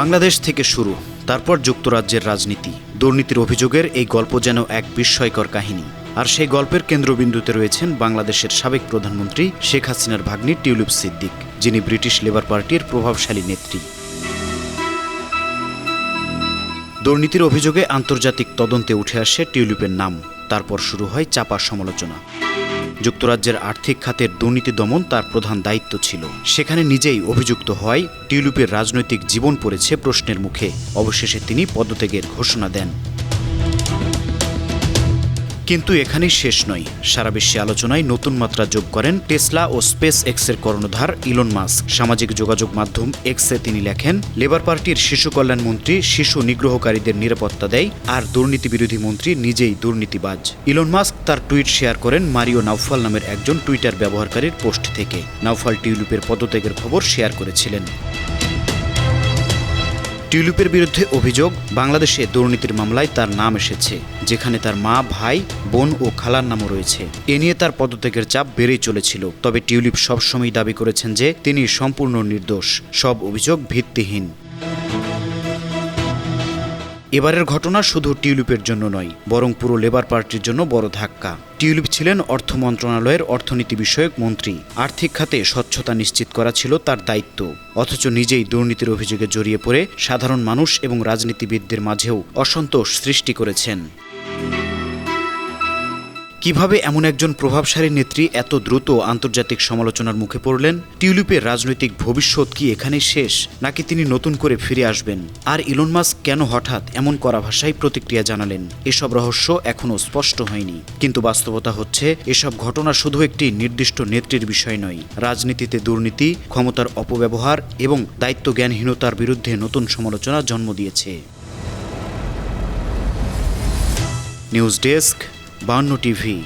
বাংলাদেশ থেকে শুরু, তারপর যুক্তরাজ্যের রাজনীতি। দুর্নীতির অভিযোগের এই গল্প যেন এক বিস্ময়কর কাহিনী। আর সেই গল্পের কেন্দ্রবিন্দুতে রয়েছেন বাংলাদেশের সাবেক প্রধানমন্ত্রী শেখ হাসিনার ভাগ্নি টিউলিপ সিদ্দিক, যিনি ব্রিটিশ লেবার পার্টির প্রভাবশালী নেত্রী। দুর্নীতির অভিযোগে আন্তর্জাতিক তদন্তে উঠে আসে টিউলিপের নাম। তারপর শুরু হয় চাপা সমালোচনা। যুক্তরাজ্যের আর্থিক খাতের দুর্নীতি দমন তার প্রধান দায়িত্ব ছিল। সেখানে নিজেই অভিযুক্ত হওয়ায় টিউলিপের রাজনৈতিক জীবন পড়েছে প্রশ্নের মুখে। অবশেষে তিনি পদত্যাগের ঘোষণা দেন। কিন্তু এখানেই শেষ নয়। সারা বিশ্বে আলোচনায় নতুন মাত্রা যোগ করেন টেসলা ও স্পেস এক্সের কর্ণধার ইলন মাস্ক। সামাজিক যোগাযোগ মাধ্যম এক্সে তিনি লেখেন, লেবার পার্টির শিশু কল্যাণ মন্ত্রী শিশু নিগ্রহকারীদের নিরাপত্তা দেয়, আর দুর্নীতি বিরোধী মন্ত্রী নিজেই দুর্নীতিবাজ। ইলন মাস্ক তার টুইট শেয়ার করেন মারিও নাউফাল নামের একজন টুইটার ব্যবহারকারীর পোস্ট থেকে। নাউফাল টিউলিপের পদত্যাগের খবর শেয়ার করেছিলেন। টিউলিপের বিরুদ্ধে অভিযোগ, বাংলাদেশে দুর্নীতির মামলায় তার নাম এসেছে, যেখানে তার মা, ভাই, বোন ও খালার নামও রয়েছে। এ নিয়ে তার পদত্যাগের চাপ বেড়েই চলেছিল। তবে টিউলিপ সবসময় দাবি করেছেন যে তিনি সম্পূর্ণ নির্দোষ, সব অভিযোগ ভিত্তিহীন। এবারের ঘটনা শুধু টিউলিপের জন্য নয়, বরং পুরো লেবার পার্টির জন্য বড় ধাক্কা। টিউলিপ ছিলেন অর্থ মন্ত্রণালয়ের অর্থনীতি বিষয়ক মন্ত্রী। আর্থিক খাতে স্বচ্ছতা নিশ্চিত করা ছিল তার দায়িত্ব। অথচ নিজেই দুর্নীতির অভিযোগে জড়িয়ে পড়ে সাধারণ মানুষ এবং রাজনীতিবিদদের মাঝেও অসন্তোষ সৃষ্টি করেছেন। কিভাবে এমন একজন প্রভাবশালী নেত্রী এত দ্রুত আন্তর্জাতিক সমালোচনার মুখে পড়লেন? টিউলিপের রাজনৈতিক ভবিষ্যৎ কি এখানেই শেষ, নাকি তিনি নতুন করে ফিরে আসবেন? আর ইলন মাস্ক কেন হঠাৎ এমন কড়া ভাষায় প্রতিক্রিয়া জানালেন? এসব রহস্য এখনও স্পষ্ট হয়নি। কিন্তু বাস্তবতা হচ্ছে, এসব ঘটনা শুধু একটি নির্দিষ্ট নেত্রীর বিষয় নয়। রাজনীতিতে দুর্নীতি, ক্ষমতার অপব্যবহার এবং দায়িত্বজ্ঞানহীনতার বিরুদ্ধে নতুন সমালোচনা জন্ম দিয়েছে। News desk, 52 TV.